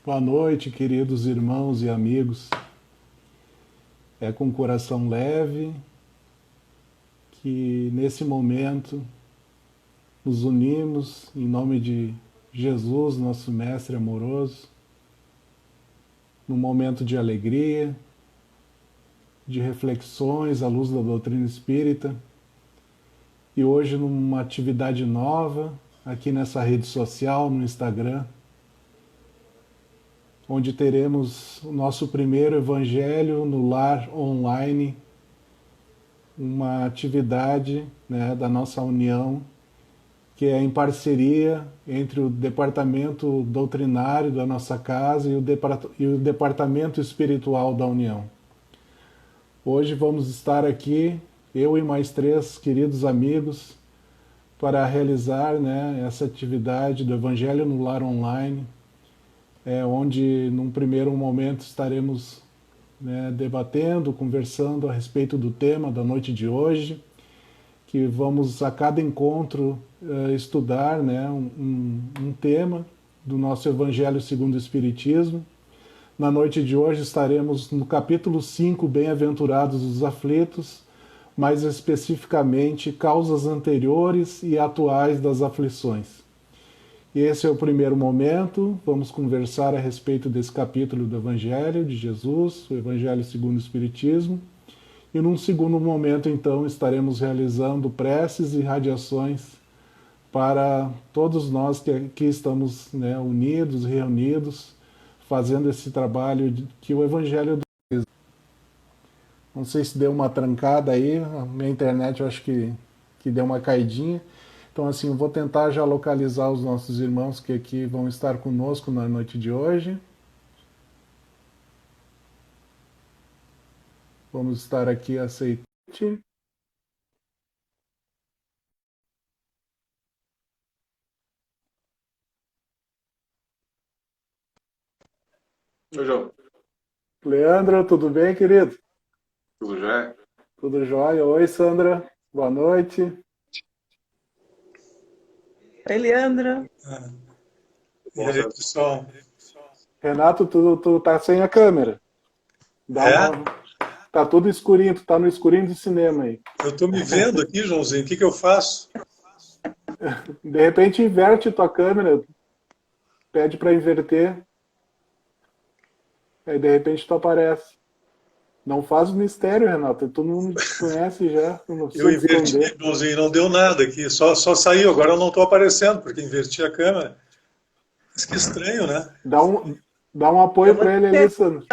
Boa noite, queridos irmãos e amigos. É com coração leve que, nesse momento, nos unimos em nome de Jesus, nosso Mestre amoroso, num momento de alegria, de reflexões à luz da doutrina espírita, e hoje numa atividade nova, aqui nessa rede social, no Instagram, onde teremos o nosso primeiro Evangelho no Lar online, uma atividade, né, da nossa união, que é em parceria entre o departamento doutrinário da nossa casa e o departamento espiritual da União. Hoje vamos estar aqui, eu e mais 3 queridos amigos, para realizar, né, essa atividade do Evangelho no Lar online, onde num primeiro momento estaremos, né, debatendo, conversando a respeito do tema da noite de hoje, que vamos a cada encontro estudar, né, um tema do nosso Evangelho segundo o Espiritismo. Na noite de hoje estaremos no capítulo 5, Bem-aventurados os aflitos, mais especificamente causas anteriores e atuais das aflições. E esse é o primeiro momento, vamos conversar a respeito desse capítulo do Evangelho de Jesus, o Evangelho segundo o Espiritismo. E num segundo momento, então, estaremos realizando preces e radiações para todos nós que aqui estamos, né, unidos, reunidos, fazendo esse trabalho que o Evangelho... Não sei se deu uma trancada aí, a minha internet eu acho que deu uma caidinha. Então, assim, eu vou tentar já localizar os nossos irmãos que aqui vão estar conosco na noite de hoje. Vamos estar aqui aceitando. Oi, João. Leandro, tudo bem, querido? Tudo já? Tudo jóia? Oi, Sandra. Boa noite. Oi, Leandro. E aí, pessoal? Renato, tu tá sem a câmera. Dá É? uma... Tá tudo escurinho, tu tá no escurinho do cinema aí. Eu estou me vendo aqui, Joãozinho. O que eu faço? De repente inverte tua câmera, pede para inverter, aí de repente tu aparece. Não faz mistério, Renato, tu não te conhece já, tu não Eu precisa inverti, esconder. Joãozinho, não deu nada aqui. Só saiu. Agora eu não estou aparecendo, porque inverti a câmera. Mas que estranho, né? Dá um apoio Eu vou para ele ali, ter... Sandra.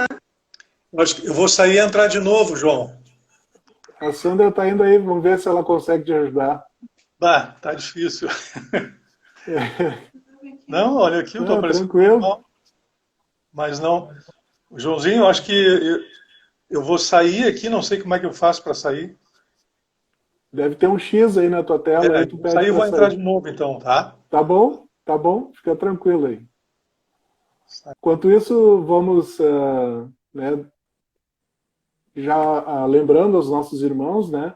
Acho que eu vou sair e entrar de novo, João. A Sandra tá indo aí, vamos ver se ela consegue te ajudar. Tá difícil. Não, olha aqui, eu estou Não, aparecendo tranquilo. normal. Mas não. Joãozinho, acho que eu vou sair aqui, não sei como é que eu faço para sair. Deve ter um X aí na tua tela, aí tu Eu vou pede sair e para vou entrar sair. de novo, então, tá? Tá bom, fica tranquilo aí. Enquanto isso, vamos, né, já lembrando aos nossos irmãos, né,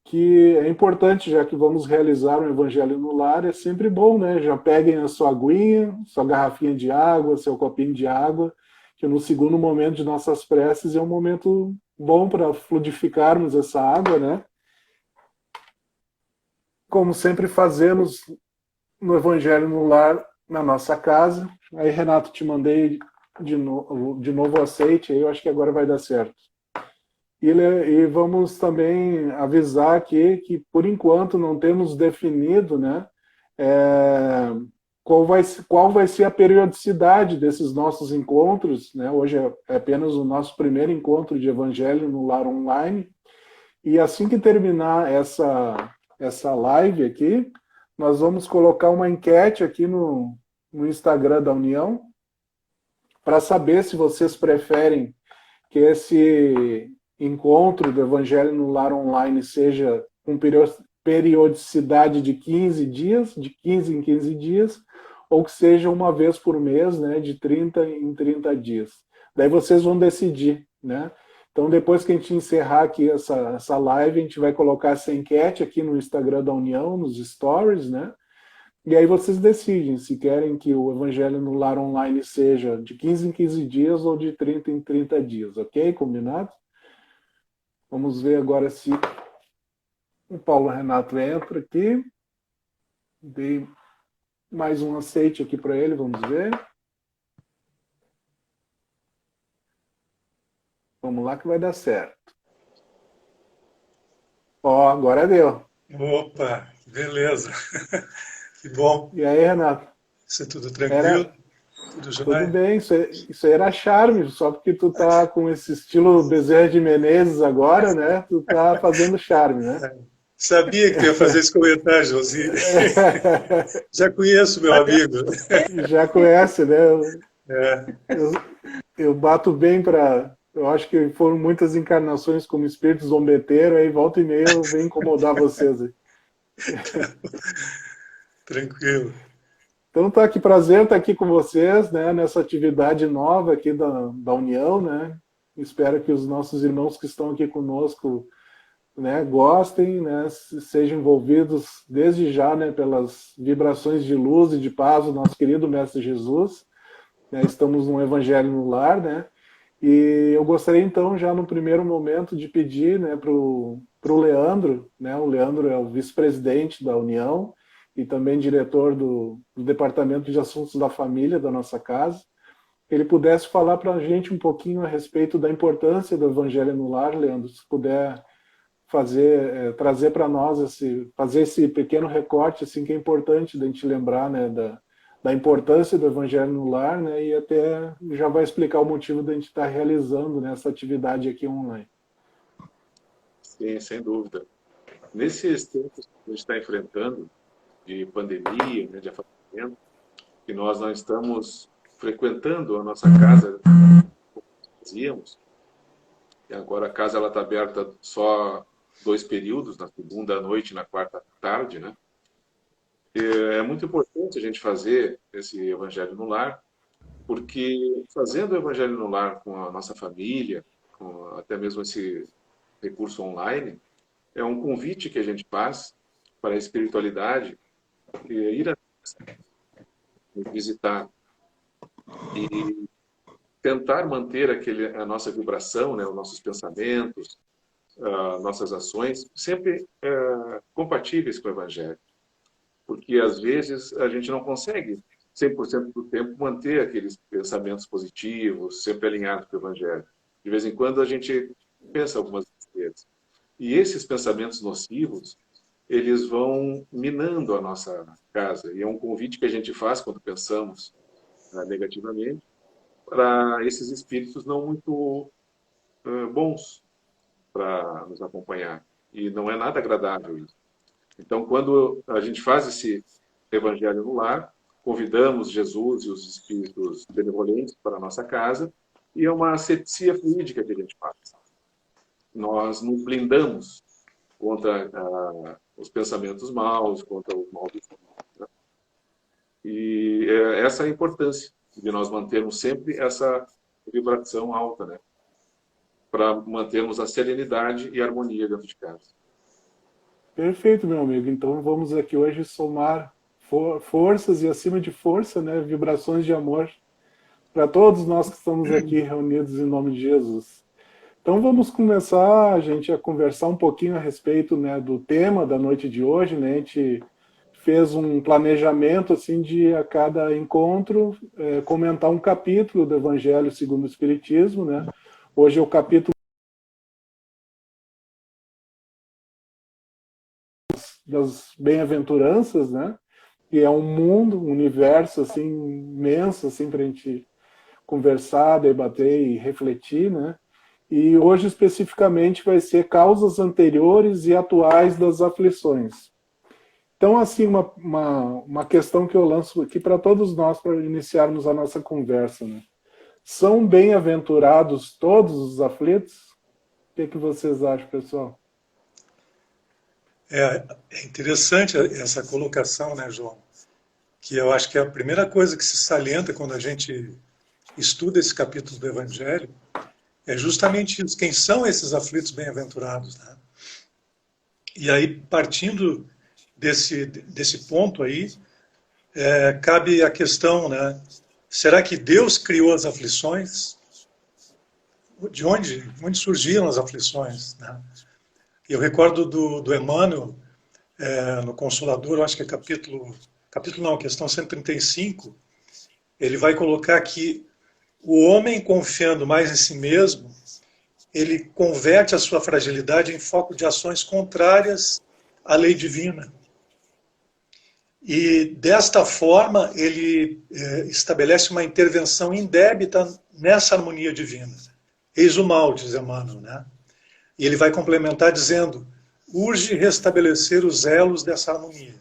que é importante, já que vamos realizar um evangelho no lar, é sempre bom, né? Já peguem a sua aguinha, sua garrafinha de água, seu copinho de água, que no segundo momento de nossas preces é um momento bom para fluidificarmos essa água, né? Como sempre fazemos no evangelho no lar, na nossa casa. Aí, Renato, te mandei de novo o aceite, aí eu acho que agora vai dar certo. E vamos também avisar aqui que, por enquanto, não temos definido, né, é, qual vai ser a periodicidade desses nossos encontros. Né? Hoje é apenas o nosso primeiro encontro de Evangelho no Lar Online. E assim que terminar essa live aqui, nós vamos colocar uma enquete aqui no Instagram da União para saber se vocês preferem que esse encontro do Evangelho no Lar Online seja com periodicidade de 15 dias, de 15 em 15 dias, ou que seja uma vez por mês, né, de 30 em 30 dias. Daí vocês vão decidir, né? Então, depois que a gente encerrar aqui essa live, a gente vai colocar essa enquete aqui no Instagram da União, nos stories, né? E aí vocês decidem se querem que o Evangelho no Lar online seja de 15 em 15 dias ou de 30 em 30 dias, ok? Combinado? Vamos ver agora se o Paulo Renato entra aqui. Dei mais um aceite aqui para ele, vamos ver. Vamos lá que vai dar certo. Ó, agora deu. Opa, beleza. Que bom. E aí, Renato? Isso é tudo tranquilo? Era Tudo tudo jóia? bem, isso aí era charme, só porque tu tá com esse estilo Bezerra de Menezes agora, né? Tu tá fazendo charme, né? Sabia que tu ia fazer esse comentário, Josi. Já conheço meu amigo. Já conhece, né? É, Eu, eu bato bem para. Eu acho que foram muitas encarnações como espírito zombeteiro, aí volta e meia eu venho incomodar vocês aí. tranquilo. Então tá, que prazer estar aqui com vocês, né, nessa atividade nova aqui da União, né? Espero que os nossos irmãos que estão aqui conosco, né, gostem, né, sejam envolvidos desde já, né, pelas vibrações de luz e de paz do nosso querido Mestre Jesus. Né, estamos num Evangelho no Lar, né? E eu gostaria então, já no primeiro momento, de pedir, né, para o Leandro, né? O Leandro é o vice-presidente da União e também diretor do Departamento de Assuntos da Família da nossa casa. Ele pudesse falar para a gente um pouquinho a respeito da importância do Evangelho no Lar, Leandro, se puder fazer, trazer para nós fazer esse pequeno recorte, assim, que é importante da gente lembrar, né, da importância do Evangelho no Lar, né, e até já vai explicar o motivo da gente estar realizando, né, essa atividade aqui online. Sim, sem dúvida. Nesses tempos que a gente está enfrentando, de pandemia, né, de afastamento, que nós não estamos frequentando a nossa casa como fazíamos, e agora a casa está aberta só 2 períodos, na segunda à noite e na quarta à tarde, né? É muito importante a gente fazer esse Evangelho no Lar, porque fazendo o Evangelho no Lar com a nossa família, com até mesmo esse recurso online, é um convite que a gente faz para a espiritualidade ir a nos visitar e tentar manter a nossa vibração, né, os nossos pensamentos, nossas ações, sempre compatíveis com o Evangelho. Porque, às vezes, a gente não consegue, 100% do tempo, manter aqueles pensamentos positivos, sempre alinhados com o Evangelho. De vez em quando, a gente pensa algumas vezes. E esses pensamentos nocivos, eles vão minando a nossa casa. E é um convite que a gente faz quando pensamos negativamente, para esses espíritos não muito bons para nos acompanhar. E não é nada agradável isso. Então, quando a gente faz esse Evangelho no Lar, convidamos Jesus e os espíritos benevolentes para a nossa casa, e é uma asepsia fluídica que a gente faz. Nós nos blindamos contra os pensamentos maus, contra os maus espíritos. Né? E essa é a importância de nós mantermos sempre essa vibração alta, né? Para mantermos a serenidade e a harmonia dentro de casa. Perfeito, meu amigo. Então vamos aqui hoje somar forças e, acima de força, né, vibrações de amor para todos nós que estamos aqui reunidos em nome de Jesus. Então vamos começar, a gente, a conversar um pouquinho a respeito, né, do tema da noite de hoje, né? A gente fez um planejamento assim de a cada encontro comentar um capítulo do Evangelho segundo o Espiritismo, né? Hoje é o capítulo das bem-aventuranças, né? E é um mundo, um universo assim imenso assim para a gente conversar, debater e refletir, né? E hoje especificamente vai ser causas anteriores e atuais das aflições. Então, assim, uma questão que eu lanço aqui para todos nós, para iniciarmos a nossa conversa, né? São bem-aventurados todos os aflitos? O que vocês acham, pessoal? É interessante essa colocação, né, João? Que eu acho que é a primeira coisa que se salienta quando a gente estuda esse capítulo do Evangelho é justamente isso. Quem são esses aflitos bem-aventurados, né? E aí, partindo desse ponto aí, cabe a questão, né? Será que Deus criou as aflições? De onde surgiram as aflições, né? Eu recordo do Emmanuel, no Consolador, eu acho que é capítulo não, questão 135, ele vai colocar que o homem, confiando mais em si mesmo, ele converte a sua fragilidade em foco de ações contrárias à lei divina. E, desta forma, ele estabelece uma intervenção indébita nessa harmonia divina. Eis o mal, diz Emmanuel, né? E ele vai complementar dizendo: urge restabelecer os elos dessa harmonia.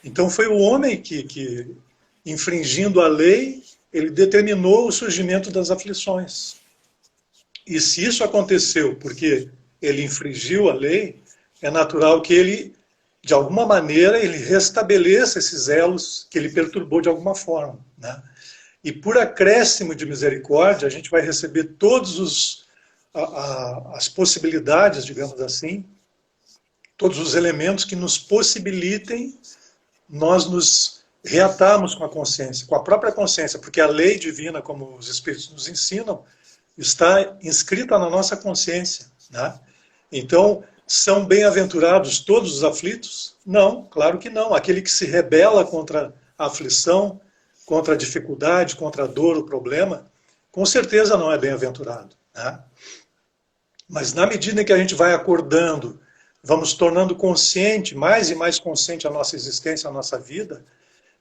Então foi o homem que infringindo a lei, ele determinou o surgimento das aflições. E se isso aconteceu porque ele infringiu a lei, é natural que ele, de alguma maneira, ele restabeleça esses elos que ele perturbou de alguma forma, né? E por acréscimo de misericórdia, a gente vai receber todos as possibilidades, digamos assim, todos os elementos que nos possibilitem nós nos reatarmos com a consciência, com a própria consciência, porque a lei divina, como os Espíritos nos ensinam, está inscrita na nossa consciência, né? Então, são bem-aventurados todos os aflitos? Não, claro que não. Aquele que se rebela contra a aflição, contra a dificuldade, contra a dor, o problema, com certeza não é bem-aventurado, né? Mas na medida em que a gente vai acordando, vamos tornando consciente, mais e mais consciente a nossa existência, a nossa vida,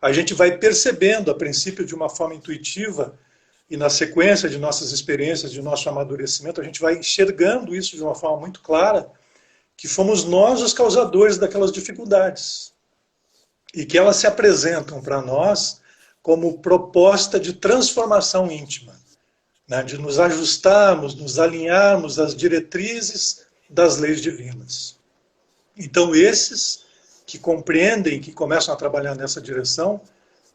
a gente vai percebendo, a princípio de uma forma intuitiva, e na sequência de nossas experiências, de nosso amadurecimento, a gente vai enxergando isso de uma forma muito clara, que fomos nós os causadores daquelas dificuldades. E que elas se apresentam para nós como proposta de transformação íntima, né? De nos ajustarmos, nos alinharmos às diretrizes das leis divinas. Então, esses que compreendem, que começam a trabalhar nessa direção,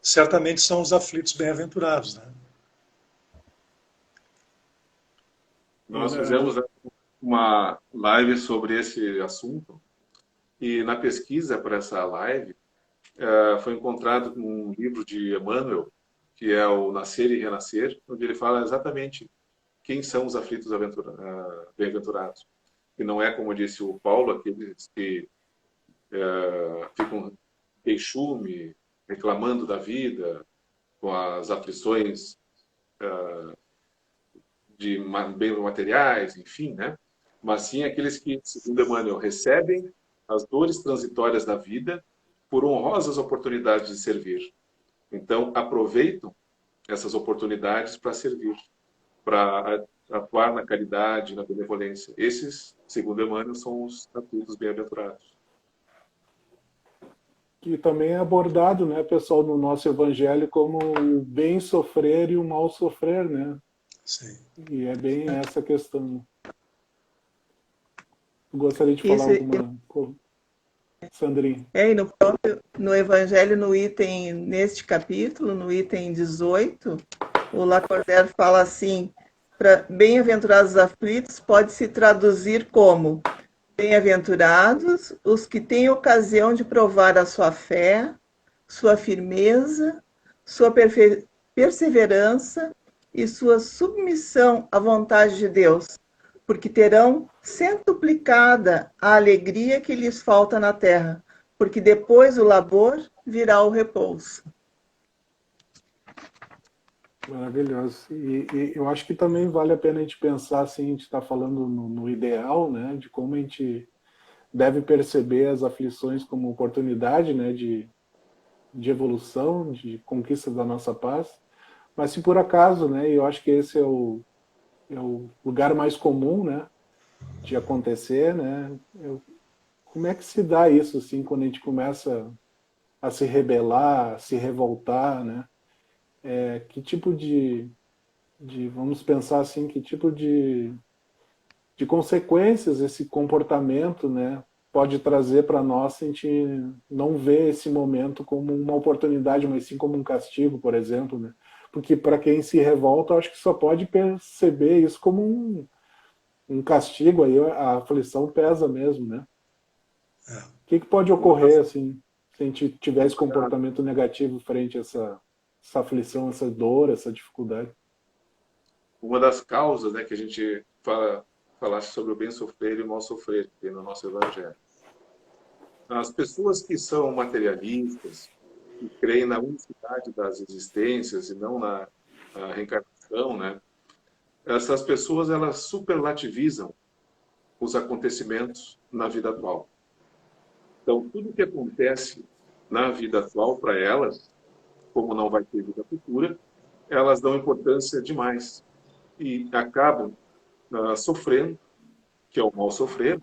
certamente são os aflitos bem-aventurados, né? Nós fizemos uma live sobre esse assunto e na pesquisa para essa live foi encontrado um livro de Emmanuel, que é o Nascer e Renascer, onde ele fala exatamente quem são os aflitos bem-aventurados. E não é, como disse o Paulo, aqueles que ficam queixume, reclamando da vida, com as aflições de bens materiais, enfim, né? Mas sim aqueles que, segundo Emmanuel, recebem as dores transitórias da vida por honrosas oportunidades de servir. Então, aproveitam essas oportunidades para servir, para atuar na caridade, na benevolência. Esses, segundo Emmanuel, são os aflitos bem-aventurados. Que também é abordado, né, pessoal, no nosso evangelho como o bem sofrer e o mal sofrer, né? Sim. E é bem essa questão. Eu gostaria de falar alguma coisa, Sandrinha? E no Evangelho, neste capítulo, no item 18, o Lacordaire fala assim: para bem-aventurados aflitos pode se traduzir como bem-aventurados os que têm ocasião de provar a sua fé, sua firmeza, sua perseverança e sua submissão à vontade de Deus, porque terão centuplicada a alegria que lhes falta na terra, porque depois do labor virá o repouso. Maravilhoso. E eu acho que também vale a pena a gente pensar, assim, a gente está falando no ideal, né, de como a gente deve perceber as aflições como oportunidade, né, de evolução, de conquista da nossa paz. Mas se por acaso, né, e eu acho que esse é o lugar mais comum, né, de acontecer, né, como é que se dá isso, assim, quando a gente começa a se rebelar, a se revoltar, né? Que tipo vamos pensar assim, que tipo de consequências esse comportamento, né, pode trazer para nós se a gente não vê esse momento como uma oportunidade, mas sim como um castigo, por exemplo, né? Porque para quem se revolta, eu acho que só pode perceber isso como um castigo, aí a aflição pesa mesmo, né? O que pode ocorrer, assim, Se a gente tivesse comportamento negativo frente a essa aflição, essa dor, essa dificuldade. Uma das causas, né, que a gente falasse sobre o bem sofrer e o mal sofrer, que tem no nosso Evangelho. As pessoas que são materialistas, que creem na unicidade das existências e não na reencarnação, né? Essas pessoas, elas superlativizam os acontecimentos na vida atual. Então, tudo que acontece na vida atual para elas, como não vai ter vida futura, elas dão importância demais e acabam sofrendo, que é o mal sofrer,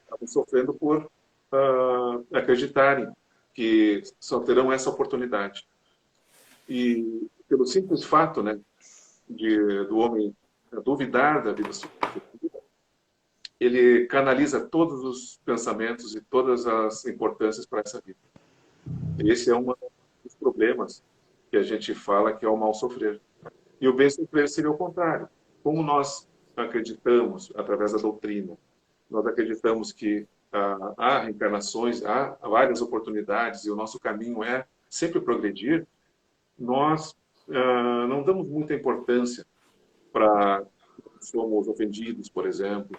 acabam sofrendo por acreditarem que só terão essa oportunidade. E pelo simples fato, né, do homem duvidar da vida futura, ele canaliza todos os pensamentos e todas as importâncias para essa vida. Esse é um dos problemas que a gente fala que é o mal sofrer. E o bem sofrer seria o contrário. Como nós acreditamos, através da doutrina, nós acreditamos que há reencarnações, há várias oportunidades e o nosso caminho é sempre progredir, nós não damos muita importância para somos ofendidos, por exemplo,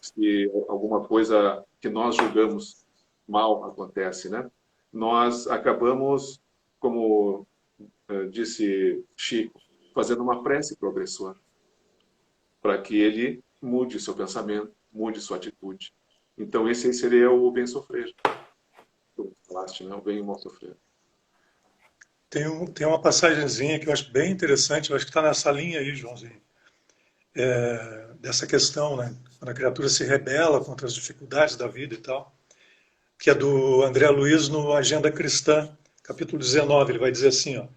se alguma coisa que nós julgamos mal acontece, né? Nós acabamos, como disse Chico, fazendo uma prece para o agressor, para que ele mude seu pensamento, mude sua atitude. Então, esse aí seria o bem sofrer. Tu falaste, né? O bem e o mal sofrer. Tem uma passagenzinha que eu acho bem interessante, eu acho que está nessa linha aí, Joãozinho, dessa questão, né? Quando a criatura se rebela contra as dificuldades da vida e tal, que é do André Luiz no Agenda Cristã, capítulo 19, ele vai dizer assim, ó,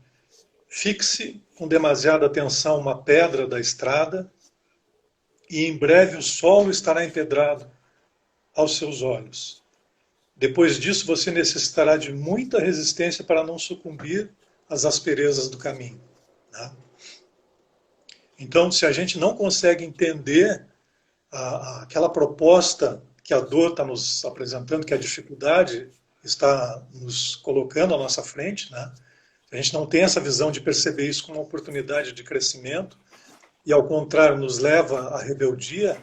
fixe com demasiada atenção uma pedra da estrada e em breve o solo estará empedrado aos seus olhos. Depois disso, você necessitará de muita resistência para não sucumbir às asperezas do caminho. Né? Então, se a gente não consegue entender aquela proposta que a dor está nos apresentando, que a dificuldade está nos colocando à nossa frente, né? A gente não tem essa visão de perceber isso como uma oportunidade de crescimento e, ao contrário, nos leva à rebeldia,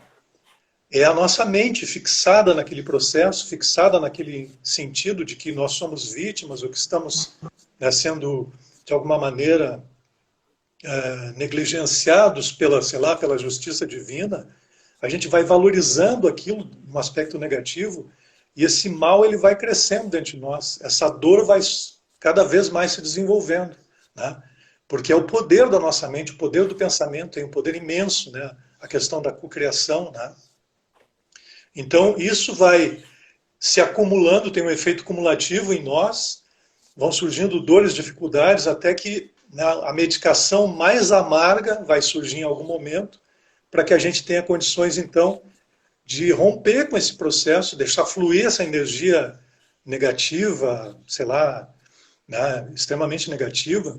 é a nossa mente fixada naquele processo, fixada naquele sentido de que nós somos vítimas ou que estamos, né, sendo, de alguma maneira, negligenciados pela, sei lá, pela justiça divina. A gente vai valorizando aquilo no aspecto negativo e esse mal ele vai crescendo dentro de nós. Essa dor vai cada vez mais se desenvolvendo, né? Porque é o poder da nossa mente, o poder do pensamento tem um poder imenso, né? A questão da cocriação, né? Então, isso vai se acumulando, tem um efeito cumulativo em nós, vão surgindo dores, dificuldades, até que, né, a medicação mais amarga vai surgir em algum momento, para que a gente tenha condições, então, de romper com esse processo, deixar fluir essa energia negativa, sei lá, né, extremamente negativa,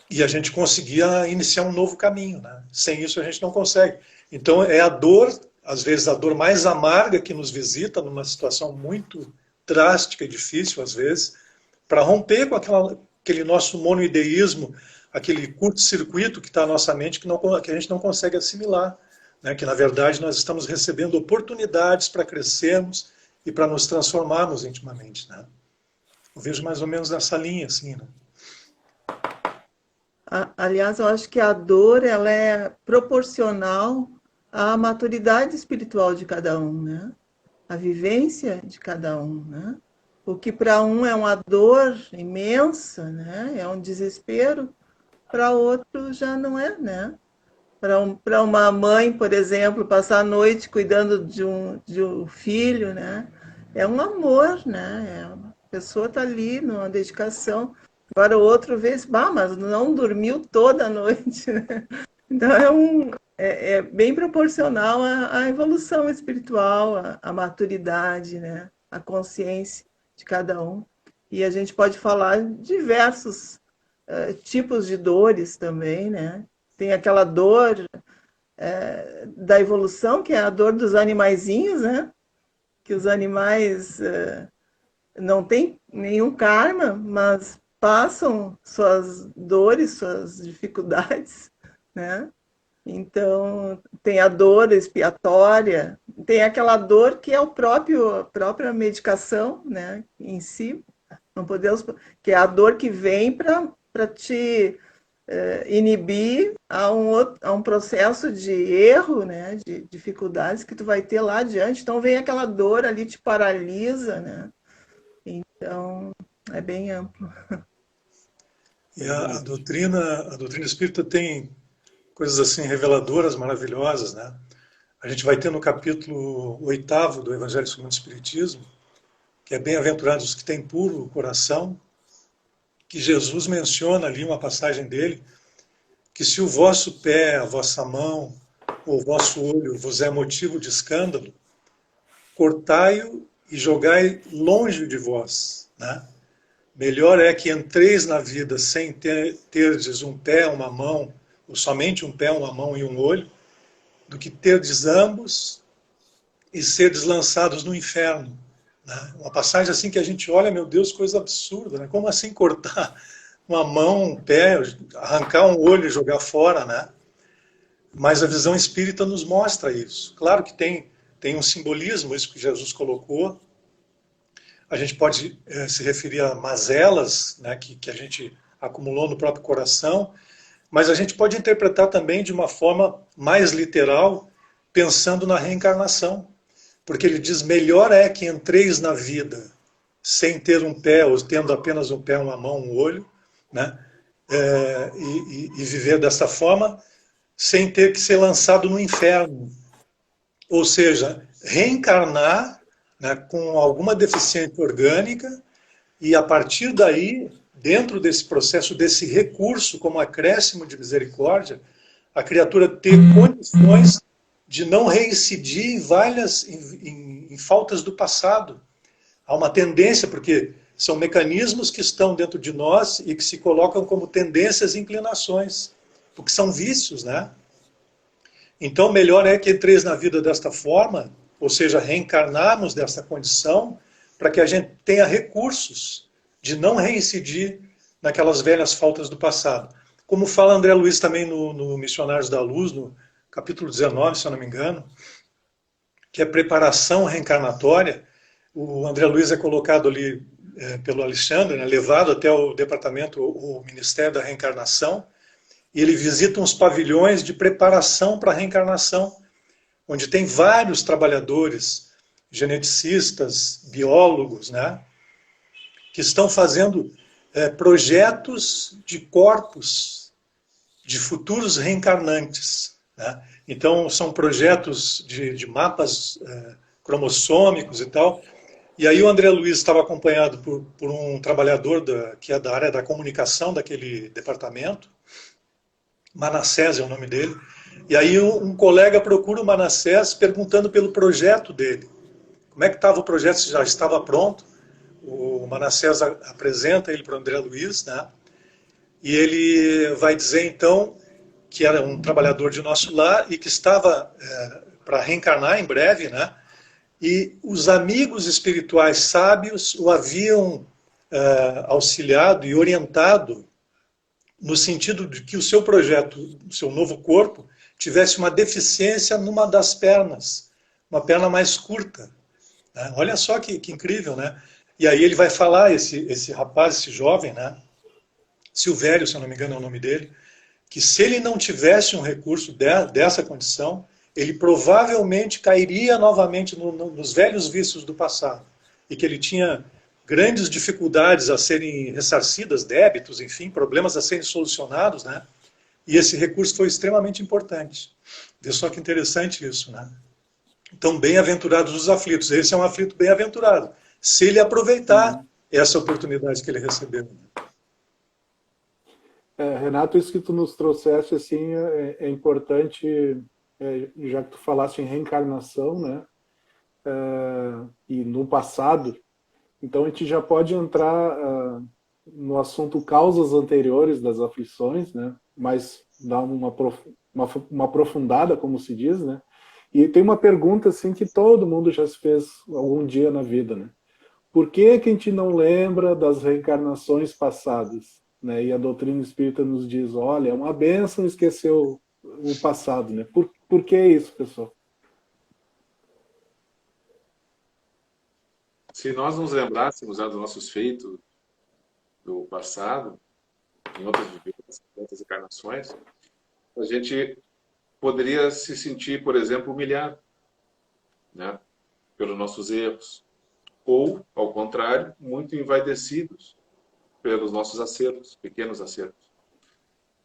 e a gente conseguir iniciar um novo caminho. Né? Sem isso a gente não consegue. Então, é a dor, às vezes a dor mais amarga que nos visita numa situação muito drástica e difícil, às vezes, para romper com aquele nosso monoideísmo, aquele curto-circuito que está na nossa mente que a gente não consegue assimilar, né? Que, na verdade, nós estamos recebendo oportunidades para crescermos e para nos transformarmos intimamente. Né? Eu vejo mais ou menos nessa linha, assim, né? Aliás, eu acho que a dor ela é proporcional à maturidade espiritual de cada um, né? A vivência de cada um, né? O que para um é uma dor imensa, né? É um desespero, para outro já não é, né? Para uma mãe, por exemplo, passar a noite cuidando de um filho, né? É um amor, né? A pessoa está ali numa dedicação. Agora o outro vê, mas não dormiu toda a noite, né? Então é bem proporcional à evolução espiritual, à maturidade, né? À consciência de cada um. E a gente pode falar diversos tipos de dores também, né? Tem aquela dor da evolução, que é a dor dos animaizinhos, né? Que os animais não têm nenhum karma, mas passam suas dores, suas dificuldades, né? Então, tem a dor expiatória, tem aquela dor que é a própria medicação, né, em si, não podemos, que é a dor que vem para te inibir a um processo de erro, né, de dificuldades que tu vai ter lá adiante. Então, vem aquela dor ali, te paralisa, né? Então, é bem amplo. E a doutrina espírita tem coisas assim reveladoras, maravilhosas, né? A gente vai ter no capítulo 8º do Evangelho segundo o Espiritismo, que é bem-aventurados os que têm puro coração, que Jesus menciona ali uma passagem dele, que se o vosso pé, a vossa mão, ou o vosso olho vos é motivo de escândalo, cortai-o e jogai longe de vós, né? Melhor é que entreis na vida sem terdes um pé, uma mão, ou somente um pé, uma mão e um olho, do que terdes ambos e serdes lançados no inferno. Né? Uma passagem assim que a gente olha, meu Deus, coisa absurda, né? Como assim cortar uma mão, um pé, arrancar um olho e jogar fora, né? Mas a visão espírita nos mostra isso. Claro que tem um simbolismo, isso que Jesus colocou. A gente pode se referir a mazelas, né, que a gente acumulou no próprio coração, mas a gente pode interpretar também de uma forma mais literal, pensando na reencarnação. Porque ele diz, melhor é que entreis na vida sem ter um pé, ou tendo apenas um pé, uma mão, um olho, né, e viver dessa forma, sem ter que ser lançado no inferno. Ou seja, reencarnar, né, com alguma deficiência orgânica, e a partir daí, dentro desse processo, desse recurso como acréscimo de misericórdia, a criatura ter condições de não reincidir em faltas do passado. Há uma tendência, porque são mecanismos que estão dentro de nós e que se colocam como tendências e inclinações, porque são vícios, né? Então, melhor é que entreis na vida desta forma, ou seja, reencarnarmos dessa condição, para que a gente tenha recursos de não reincidir naquelas velhas faltas do passado. Como fala André Luiz também no Missionários da Luz, no capítulo 19, se eu não me engano, que é preparação reencarnatória. O André Luiz é colocado ali pelo Alexandre, né, levado até o departamento, o Ministério da Reencarnação, e ele visita uns pavilhões de preparação para a reencarnação, onde tem vários trabalhadores, geneticistas, biólogos, né, que estão fazendo projetos de corpos de futuros reencarnantes. Né? Então, são projetos de mapas cromossômicos e tal. E aí o André Luiz estava acompanhado por um trabalhador que é da área da comunicação daquele departamento, Manassés é o nome dele, e aí um colega procura o Manassés perguntando pelo projeto dele. Como é que estava o projeto, se já estava pronto? O Manassés apresenta ele para o André Luiz, né? E ele vai dizer então que era um trabalhador de nosso lar e que estava para reencarnar em breve, né? E os amigos espirituais sábios o haviam auxiliado e orientado no sentido de que o seu projeto, o seu novo corpo, tivesse uma deficiência numa das pernas, uma perna mais curta. Né? Olha só que incrível, né? E aí ele vai falar, esse rapaz, esse jovem, né? Silvério, se eu não me engano é o nome dele, que se ele não tivesse um recurso dessa condição, ele provavelmente cairia novamente nos velhos vícios do passado. E que ele tinha grandes dificuldades a serem ressarcidas, débitos, enfim, problemas a serem solucionados, né? E esse recurso foi extremamente importante. Vê só que interessante isso, né? Então, bem-aventurados os aflitos. Esse é um aflito bem-aventurado, se ele aproveitar essa oportunidade que ele recebeu. Renato, isso que tu nos trouxeste assim, é importante, já que tu falaste em reencarnação, né? E no passado. Então a gente já pode entrar no assunto causas anteriores das aflições, né? Mas dar uma aprofundada, como se diz, né? E tem uma pergunta assim que todo mundo já se fez algum dia na vida, né? por que que a gente não lembra das reencarnações passadas? Né? E a doutrina espírita nos diz, olha, é uma bênção esquecer o passado. Né? Por que isso, pessoal? Se nós nos lembrássemos dos nossos feitos do passado, em outras vivências, em outras encarnações, a gente poderia se sentir, por exemplo, humilhado, né, pelos nossos erros. Ou, ao contrário, muito envaidecidos pelos nossos acertos, pequenos acertos.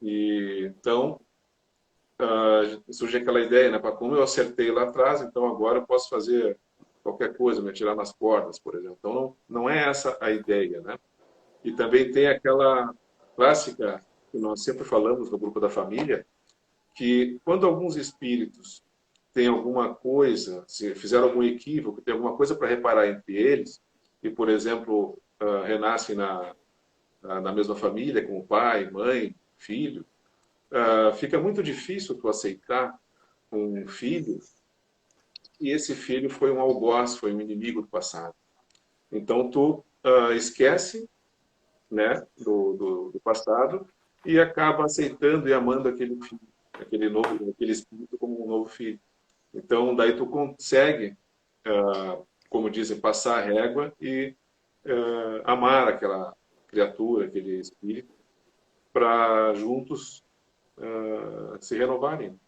E, então, surge aquela ideia, né, para como eu acertei lá atrás, então agora eu posso fazer qualquer coisa, me atirar nas cordas, por exemplo. Então, não é essa a ideia, né? E também tem aquela clássica que nós sempre falamos no grupo da família, que quando alguns espíritos têm alguma coisa, se fizeram algum equívoco, tem alguma coisa para reparar entre eles, e, por exemplo, renascem na mesma família, com o pai, mãe, filho, fica muito difícil tu aceitar um filho e esse filho foi um algoz, foi um inimigo do passado. Então tu esquece, né, do passado e acaba aceitando e amando aquele filho, aquele espírito como um novo filho. Então daí tu consegue, como dizem, passar a régua e amar aquela criatura, aquele espírito, para juntos se renovarem.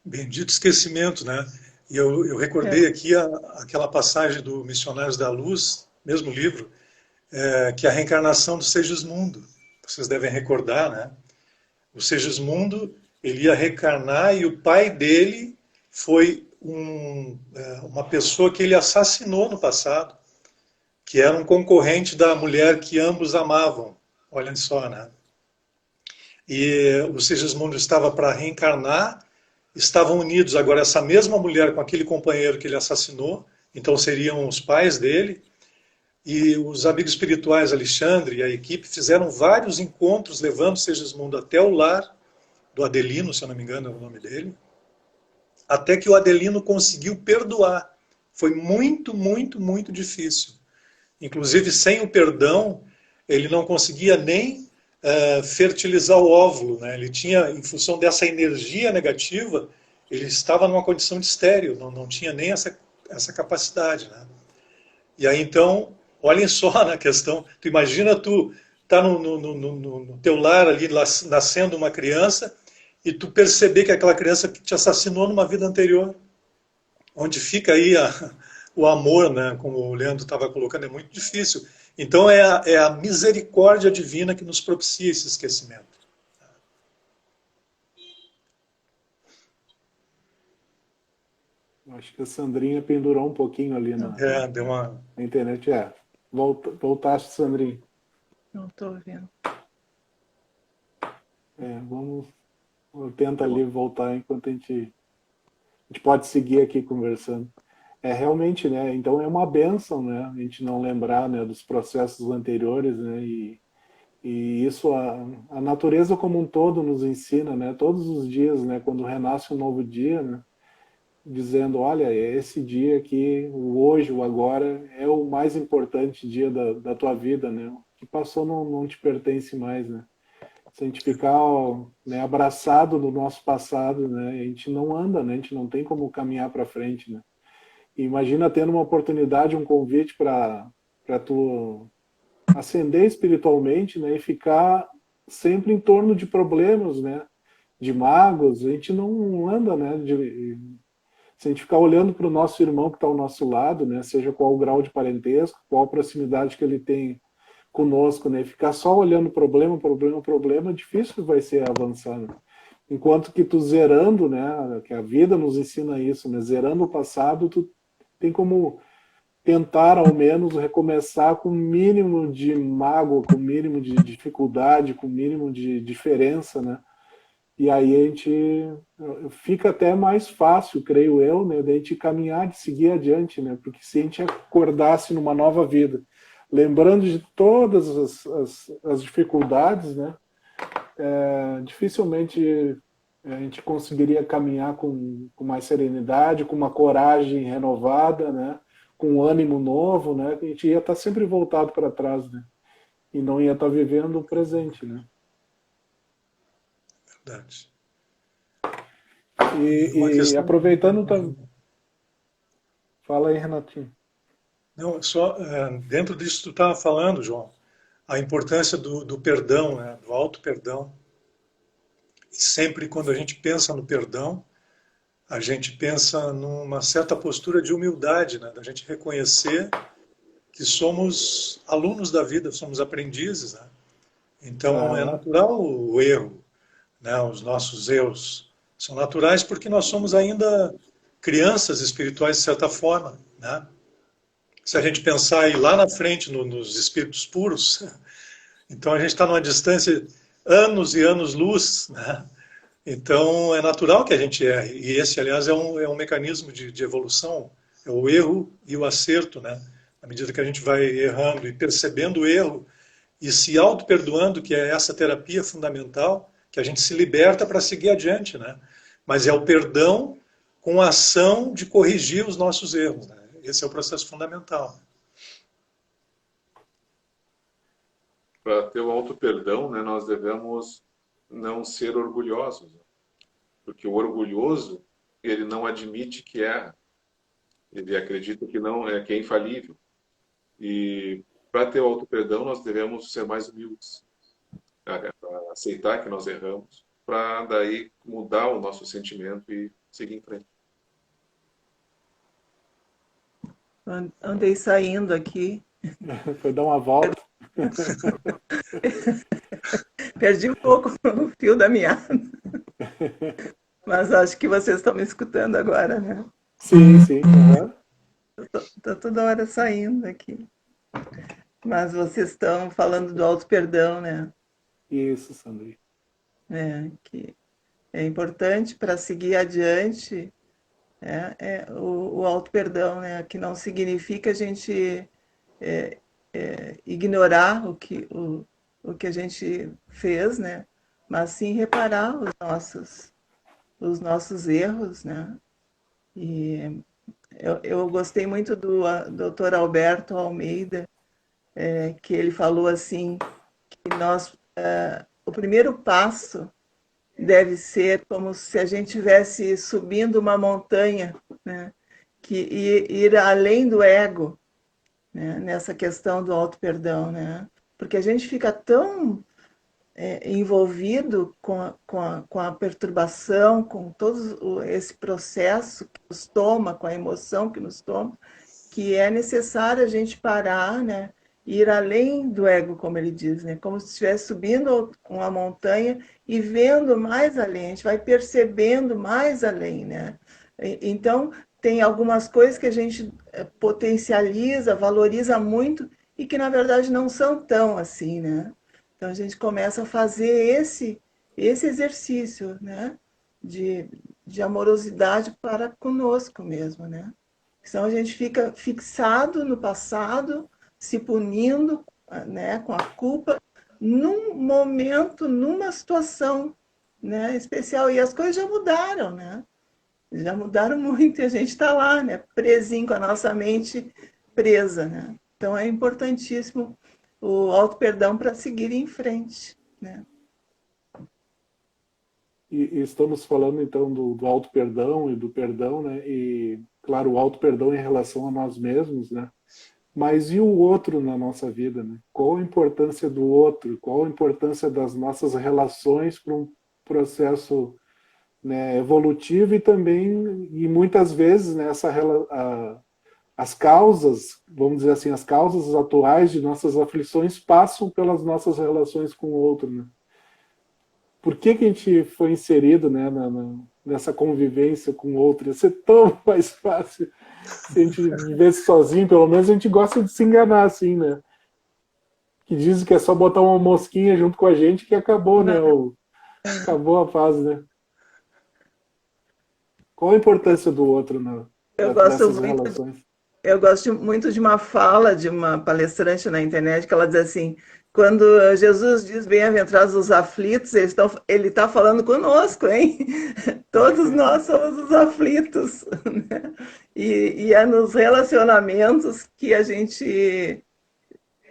Bendito esquecimento, né? E eu recordei aqui aquela passagem do Missionários da Luz, mesmo livro, que é a reencarnação do Segismundo. Vocês devem recordar, né? O Segismundo, ele ia reencarnar e o pai dele foi uma pessoa que ele assassinou no passado, que era um concorrente da mulher que ambos amavam. Olhem só, né? E o Segismundo estava para reencarnar, estavam unidos agora essa mesma mulher com aquele companheiro que ele assassinou, então seriam os pais dele, e os amigos espirituais Alexandre e a equipe fizeram vários encontros levando Segismundo até o lar do Adelino, se eu não me engano é o nome dele, até que o Adelino conseguiu perdoar. Foi muito, muito, muito difícil. Inclusive, sem o perdão, ele não conseguia nem fertilizar o óvulo, né? Ele tinha, em função dessa energia negativa, ele estava numa condição de estéril, não tinha nem essa capacidade, né? E aí, então, olhem só na questão, tu imagina tu tá no teu lar ali, nascendo uma criança, e tu perceber que aquela criança te assassinou numa vida anterior, onde fica aí o amor, né? Como o Leandro estava colocando, é muito difícil. Então é a misericórdia divina que nos propicia esse esquecimento. Acho que a Sandrinha pendurou um pouquinho ali Deu uma... na internet. Voltaste, Sandrinha. Não estou vendo. Tenta ali voltar enquanto a gente pode seguir aqui conversando. Realmente, né? Então é uma bênção, né? A gente não lembrar, né, dos processos anteriores, né? E isso a natureza como um todo nos ensina, né? Todos os dias, né? Quando renasce um novo dia, né? Dizendo, olha, esse dia aqui, o hoje, o agora, é o mais importante dia da tua vida, né? O que passou não te pertence mais, né? Se a gente ficar, né, abraçado no nosso passado, né? A gente não anda, né? A gente não tem como caminhar para frente, né? E imagina tendo uma oportunidade, um convite para tu ascender espiritualmente, né? E ficar sempre em torno de problemas, né? De mágoas, a gente não anda, né? Se a gente ficar olhando para o nosso irmão que está ao nosso lado, né, seja qual o grau de parentesco, qual a proximidade que ele tem conosco, né, ficar só olhando problema, difícil vai ser avançar. Né? Enquanto que tu zerando, né, que a vida nos ensina isso, né, zerando o passado, tu tem como tentar ao menos recomeçar com o mínimo de mágoa, com o mínimo de dificuldade, com o mínimo de diferença, né? E aí a gente fica até mais fácil, creio eu, né, da gente caminhar, de seguir adiante, né? Porque se a gente acordasse numa nova vida, lembrando de todas as dificuldades, né, dificilmente a gente conseguiria caminhar com mais serenidade, com uma coragem renovada, né, com ânimo novo, né? A gente ia estar sempre voltado para trás, né? E não ia estar vivendo o presente, né? Verdade. Uma E questão. aproveitando também. Fala aí, Renatinho. Não, só dentro disso que tu estava falando, João, a importância do perdão, né, do auto-perdão. E sempre quando a gente pensa no perdão, a gente pensa numa certa postura de humildade, né, da gente reconhecer que somos alunos da vida, somos aprendizes, né? Então é Ah, natural o erro, né, os nossos erros são naturais porque nós somos ainda crianças espirituais de certa forma, né? Se a gente pensar aí lá na frente nos espíritos puros, então a gente está numa distância anos e anos-luz, né? Então é natural que a gente erre. E esse, aliás, é um mecanismo de evolução, é o erro e o acerto, né? À medida que a gente vai errando e percebendo o erro e se auto-perdoando, que é essa terapia fundamental, que a gente se liberta para seguir adiante, né? Mas é o perdão com a ação de corrigir os nossos erros, né? Esse é o processo fundamental. Para ter o auto-perdão, né, nós devemos não ser orgulhosos, né? Porque o orgulhoso, ele não admite que erra. Ele acredita que não é que é infalível. E para ter o auto-perdão, nós devemos ser mais humildes, aceitar que nós erramos, para daí mudar o nosso sentimento e seguir em frente. Andei saindo aqui, foi dar uma volta. perdi um pouco o fio da meada, mas acho que vocês estão me escutando agora, né? Sim, sim. Uhum. Estou toda hora saindo aqui. Mas vocês estão falando do auto-perdão, né? Isso, Sandri. Que é importante para seguir adiante, o auto-perdão, né? Que não significa a gente ignorar o que a gente fez, né? Mas sim reparar os nossos erros, né? E eu gostei muito do Dr. Alberto Almeida, que ele falou assim, que o primeiro passo deve ser como se a gente estivesse subindo uma montanha, né? Que ir além do ego, né? Nessa questão do auto-perdão, né? Porque a gente fica tão envolvido com a perturbação, com todo esse processo que nos toma, com a emoção que nos toma, que é necessário a gente parar, né? Ir além do ego, como ele diz, né? Como se estivesse subindo uma montanha e vendo mais além, a gente vai percebendo mais além, né? Então, tem algumas coisas que a gente potencializa, valoriza muito e que, na verdade, não são tão assim, né? Então, a gente começa a fazer esse exercício, né? De amorosidade para conosco mesmo, né? Senão a gente fica fixado no passado, se punindo, né, com a culpa, num momento, numa situação, né, especial. E as coisas já mudaram, né? Já mudaram muito e a gente está lá, né, presinho com a nossa mente presa, né? Então é importantíssimo o auto-perdão para seguir em frente, né? E estamos falando então do auto-perdão e do perdão, né? E, claro, o auto-perdão em relação a nós mesmos, né? Mas e o outro na nossa vida, né? Qual a importância do outro? Qual a importância das nossas relações para um processo, né, evolutivo e também, e muitas vezes, né, as causas, vamos dizer assim, as causas atuais de nossas aflições passam pelas nossas relações com o outro, né? Por que a gente foi inserido, né, nessa convivência com o outro? Ia ser tão mais fácil se a gente vivesse sozinho, pelo menos a gente gosta de se enganar assim, né? Que dizem que é só botar uma mosquinha junto com a gente que acabou, né? Acabou a fase, né? Qual a importância do outro Eu gosto nessas muito, relações? Eu gosto muito de uma fala de uma palestrante na internet que ela diz assim: quando Jesus diz bem-aventurados os aflitos, ele está falando conosco, hein? Todos nós somos os aflitos, né? E é nos relacionamentos que a gente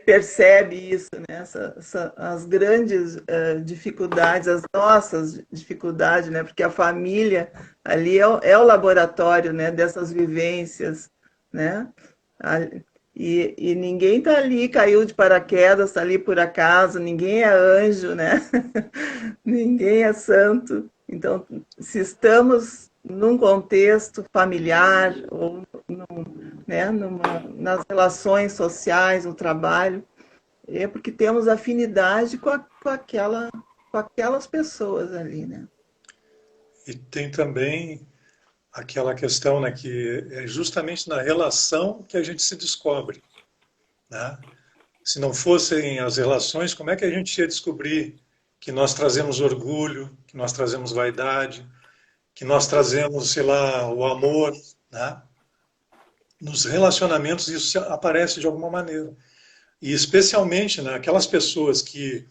percebe isso, né? As grandes dificuldades, as nossas dificuldades, né? Porque a família ali é o laboratório, né? Dessas vivências, né? E ninguém está ali, caiu de paraquedas, está ali por acaso, ninguém é anjo, né? Ninguém é santo. Então, se estamos num contexto familiar ou né, nas relações sociais, no trabalho, é porque temos afinidade com aquelas pessoas ali, né? E tem também aquela questão, né, que é justamente na relação que a gente se descobre, né? Se não fossem as relações, como é que a gente ia descobrir que nós trazemos orgulho, que nós trazemos vaidade, que nós trazemos, sei lá, o amor, né? Nos relacionamentos isso aparece de alguma maneira. E especialmente, né, aquelas pessoas que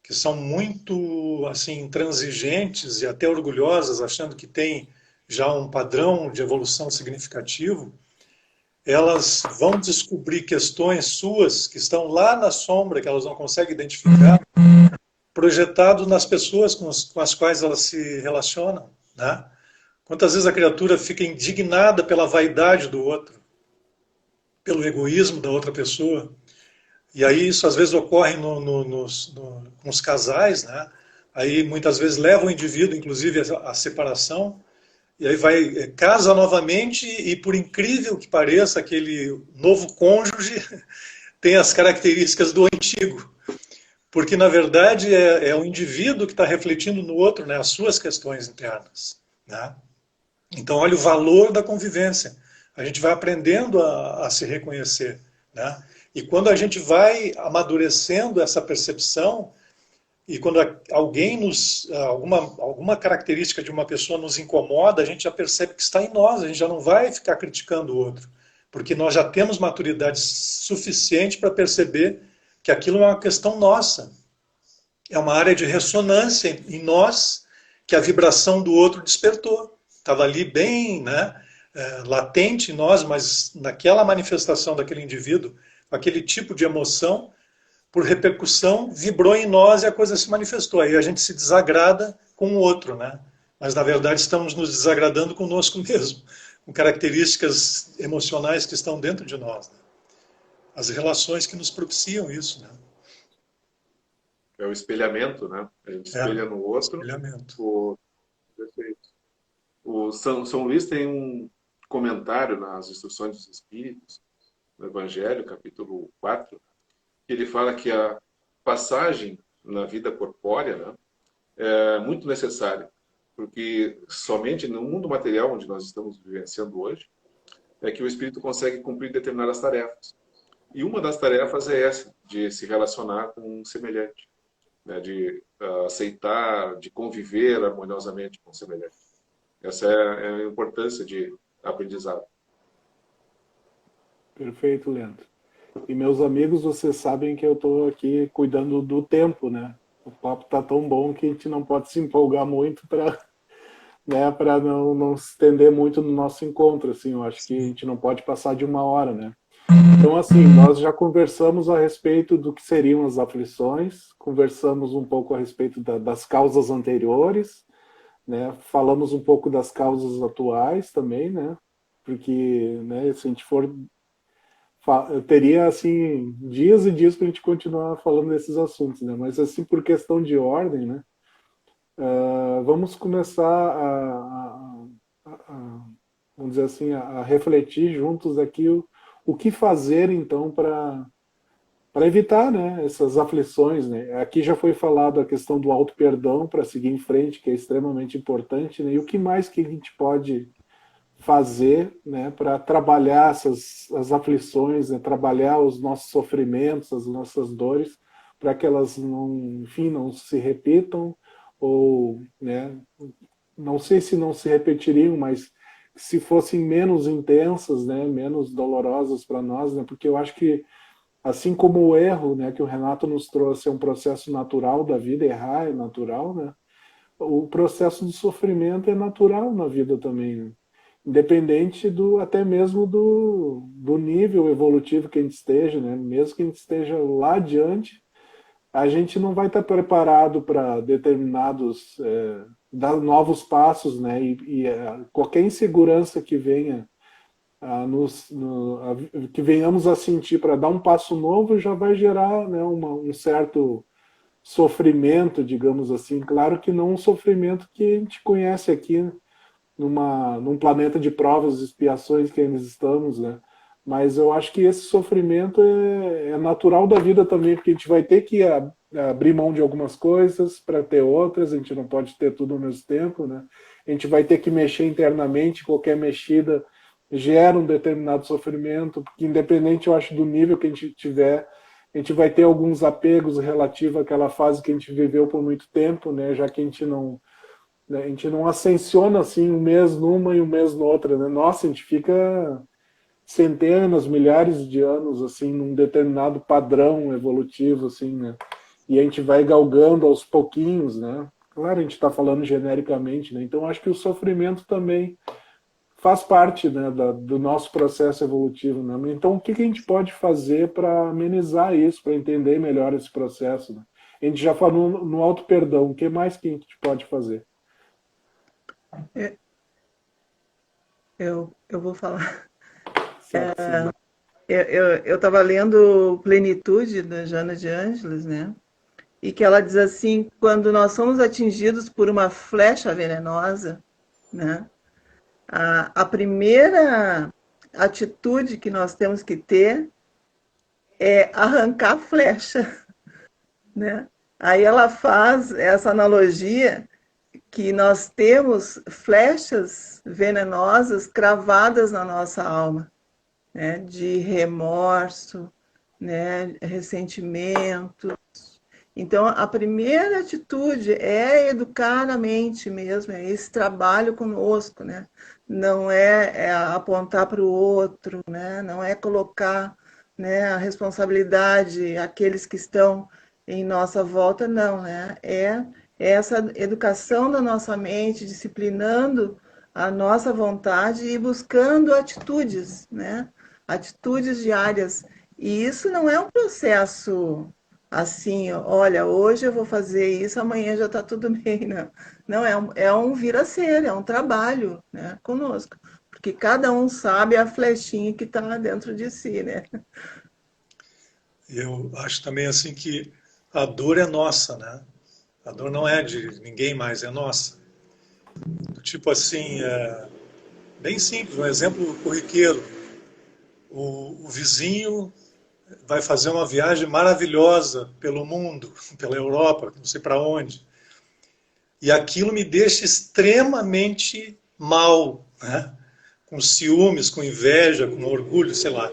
são muito assim intransigentes e até orgulhosas, achando que tem já um padrão de evolução significativo, elas vão descobrir questões suas que estão lá na sombra, que elas não conseguem identificar, projetado nas pessoas com as quais elas se relacionam, né? Quantas vezes a criatura fica indignada pela vaidade do outro, pelo egoísmo da outra pessoa, e aí isso às vezes ocorre nos casais, né? Aí muitas vezes leva o indivíduo, inclusive, à separação, e aí vai, casa novamente e, por incrível que pareça, aquele novo cônjuge tem as características do antigo. Porque, na verdade, é o indivíduo que está refletindo no outro, né, as suas questões internas, né? Então, olha o valor da convivência. A gente vai aprendendo a se reconhecer, né? E quando a gente vai amadurecendo essa percepção, e quando alguma característica de uma pessoa nos incomoda, a gente já percebe que está em nós, a gente já não vai ficar criticando o outro, porque nós já temos maturidade suficiente para perceber que aquilo é uma questão nossa. É uma área de ressonância em nós que a vibração do outro despertou. Estava ali bem, né, latente em nós, mas naquela manifestação daquele indivíduo, aquele tipo de emoção, por repercussão, vibrou em nós e a coisa se manifestou. Aí a gente se desagrada com o outro, né? Mas na verdade estamos nos desagradando conosco mesmo, com características emocionais que estão dentro de nós, né? As relações que nos propiciam isso, né? É o espelhamento, né? A gente espelha no outro. Espelhamento. Perfeito. O São Luís tem um comentário nas Instruções dos Espíritos, no Evangelho, capítulo 4, que ele fala que a passagem na vida corpórea, né, é muito necessária, porque somente no mundo material onde nós estamos vivenciando hoje é que o espírito consegue cumprir determinadas tarefas. E uma das tarefas é essa, de se relacionar com um semelhante, né, de aceitar, de conviver harmoniosamente com o semelhante. Essa é a importância de aprendizado. Perfeito, Leandro. E meus amigos, vocês sabem que eu estou aqui cuidando do tempo, né? O papo tá tão bom que a gente não pode se empolgar muito para, né, para não se estender muito no nosso encontro, assim. Eu acho que a gente não pode passar de 1 hora, né? Então, assim, nós já conversamos a respeito do que seriam as aflições, conversamos um pouco a respeito das causas anteriores, né? Falamos um pouco das causas atuais também, né? Porque, né, se a gente for eu teria assim dias e dias para a gente continuar falando desses assuntos, né? Mas assim por questão de ordem, né? Vamos começar vamos dizer assim a refletir juntos aqui o que fazer então para evitar, né, essas aflições, né? Aqui já foi falado a questão do auto perdão para seguir em frente, que é extremamente importante, né? E o que mais que a gente pode fazer, né, para trabalhar as aflições, né, trabalhar os nossos sofrimentos, as nossas dores, para que elas não, enfim, não se repitam ou, né, não sei se não se repetiriam, mas se fossem menos intensas, né, menos dolorosas para nós, né, porque eu acho que assim como o erro, né, que o Renato nos trouxe é um processo natural da vida, errar é natural, né, o processo de sofrimento é natural na vida também, né? Independente do até mesmo do nível evolutivo que a gente esteja, né? Mesmo que a gente esteja lá adiante, a gente não vai estar preparado para determinados dar novos passos, né? Qualquer insegurança que venha que venhamos a sentir para dar um passo novo já vai gerar, né, um certo sofrimento, digamos assim. Claro que não um sofrimento que a gente conhece aqui num planeta de provas e expiações que ainda estamos, né? Mas eu acho que esse sofrimento é natural da vida também, porque a gente vai ter que abrir mão de algumas coisas para ter outras, a gente não pode ter tudo ao mesmo tempo, né? A gente vai ter que mexer internamente, qualquer mexida gera um determinado sofrimento, porque independente, eu acho, do nível que a gente tiver, a gente vai ter alguns apegos relativos àquela fase que a gente viveu por muito tempo, né? Já que a gente não ascensiona assim um mês numa e um mês noutra, né? Nossa, a gente fica centenas, milhares de anos assim num determinado padrão evolutivo, assim, né? E a gente vai galgando aos pouquinhos, né? Claro, a gente está falando genericamente, né? Então acho que o sofrimento também faz parte, né, do nosso processo evolutivo, né? Então, o que a gente pode fazer para amenizar isso, para entender melhor esse processo, né? A gente já falou no auto-perdão, o que mais que a gente pode fazer? Eu vou falar. Certo, sim. Eu estava lendo Plenitude, da Joana de Ângeles, né? E que ela diz assim, quando nós somos atingidos por uma flecha venenosa, né? A primeira atitude que nós temos que ter é arrancar a flecha, né? Aí ela faz essa analogia que nós temos flechas venenosas cravadas na nossa alma, né? De remorso, né? Ressentimento. Então, a primeira atitude é educar a mente mesmo, é esse trabalho conosco, né? Não é apontar para o outro, né? Não é colocar, né, a responsabilidade àqueles que estão em nossa volta, não, né? É essa educação da nossa mente, disciplinando a nossa vontade e buscando atitudes, né? Atitudes diárias. E isso não é um processo assim, olha, hoje eu vou fazer isso, amanhã já está tudo bem, não. Não, é um vir a ser, é um trabalho, né, conosco. Porque cada um sabe a flechinha que está dentro de si, né? Eu acho também assim que a dor é nossa, né? A dor não é de ninguém mais, é nossa. Tipo assim, bem simples, um exemplo corriqueiro. O vizinho vai fazer uma viagem maravilhosa pelo mundo, pela Europa, não sei para onde. E aquilo me deixa extremamente mal, né? Com ciúmes, com inveja, com orgulho, sei lá.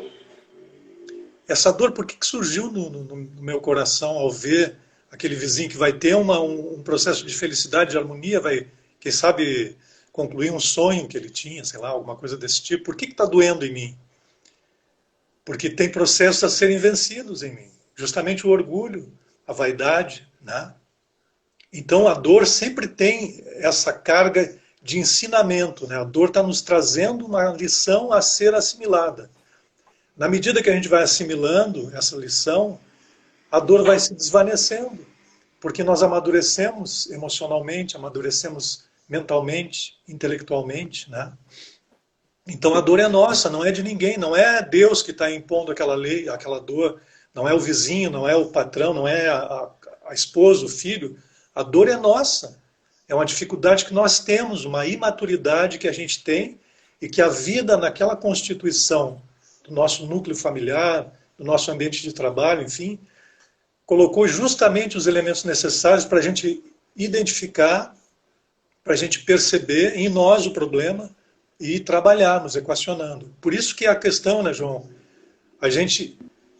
Essa dor, por que surgiu no meu coração ao ver aquele vizinho que vai ter um processo de felicidade, de harmonia, vai, quem sabe, concluir um sonho que ele tinha, sei lá, alguma coisa desse tipo? Por que está doendo em mim? Porque tem processos a serem vencidos em mim. Justamente o orgulho, a vaidade, né? Então a dor sempre tem essa carga de ensinamento, né? A dor está nos trazendo uma lição a ser assimilada. Na medida que a gente vai assimilando essa lição, a dor vai se desvanecendo, porque nós amadurecemos emocionalmente, amadurecemos mentalmente, intelectualmente, né? Então a dor é nossa, não é de ninguém, não é Deus que está impondo aquela lei, aquela dor, não é o vizinho, não é o patrão, não é a esposa, o filho. A dor é nossa, é uma dificuldade que nós temos, uma imaturidade que a gente tem e que a vida naquela constituição do nosso núcleo familiar, do nosso ambiente de trabalho, enfim, colocou justamente os elementos necessários para a gente identificar, para a gente perceber em nós o problema e trabalharmos equacionando. Por isso que é a questão, né, João? A gente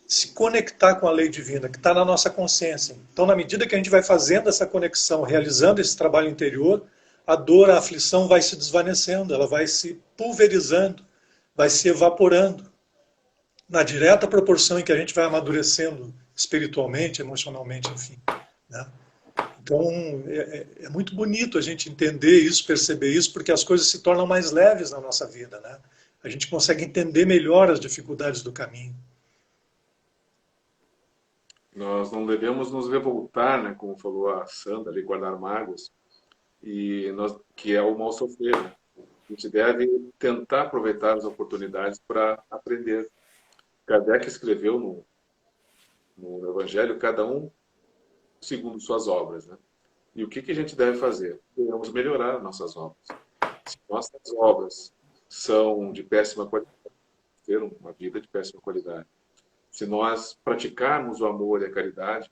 se conectar com a lei divina, que está na nossa consciência. Então, na medida que a gente vai fazendo essa conexão, realizando esse trabalho interior, a dor, a aflição vai se desvanecendo, ela vai se pulverizando, vai se evaporando, na direta proporção em que a gente vai amadurecendo espiritualmente, emocionalmente, enfim, né? Então, é muito bonito a gente entender isso, perceber isso, porque as coisas se tornam mais leves na nossa vida, né? A gente consegue entender melhor as dificuldades do caminho. Nós não devemos nos revoltar, né, como falou a Sandra, ali, guardar mágoas, que é o mal sofrer, né? A gente deve tentar aproveitar as oportunidades para aprender. Kardec escreveu no Evangelho, cada um segundo suas obras, né? E o que a gente deve fazer? Devemos melhorar nossas obras. Se nossas obras são de péssima qualidade, ter uma vida de péssima qualidade. Se nós praticarmos o amor e a caridade,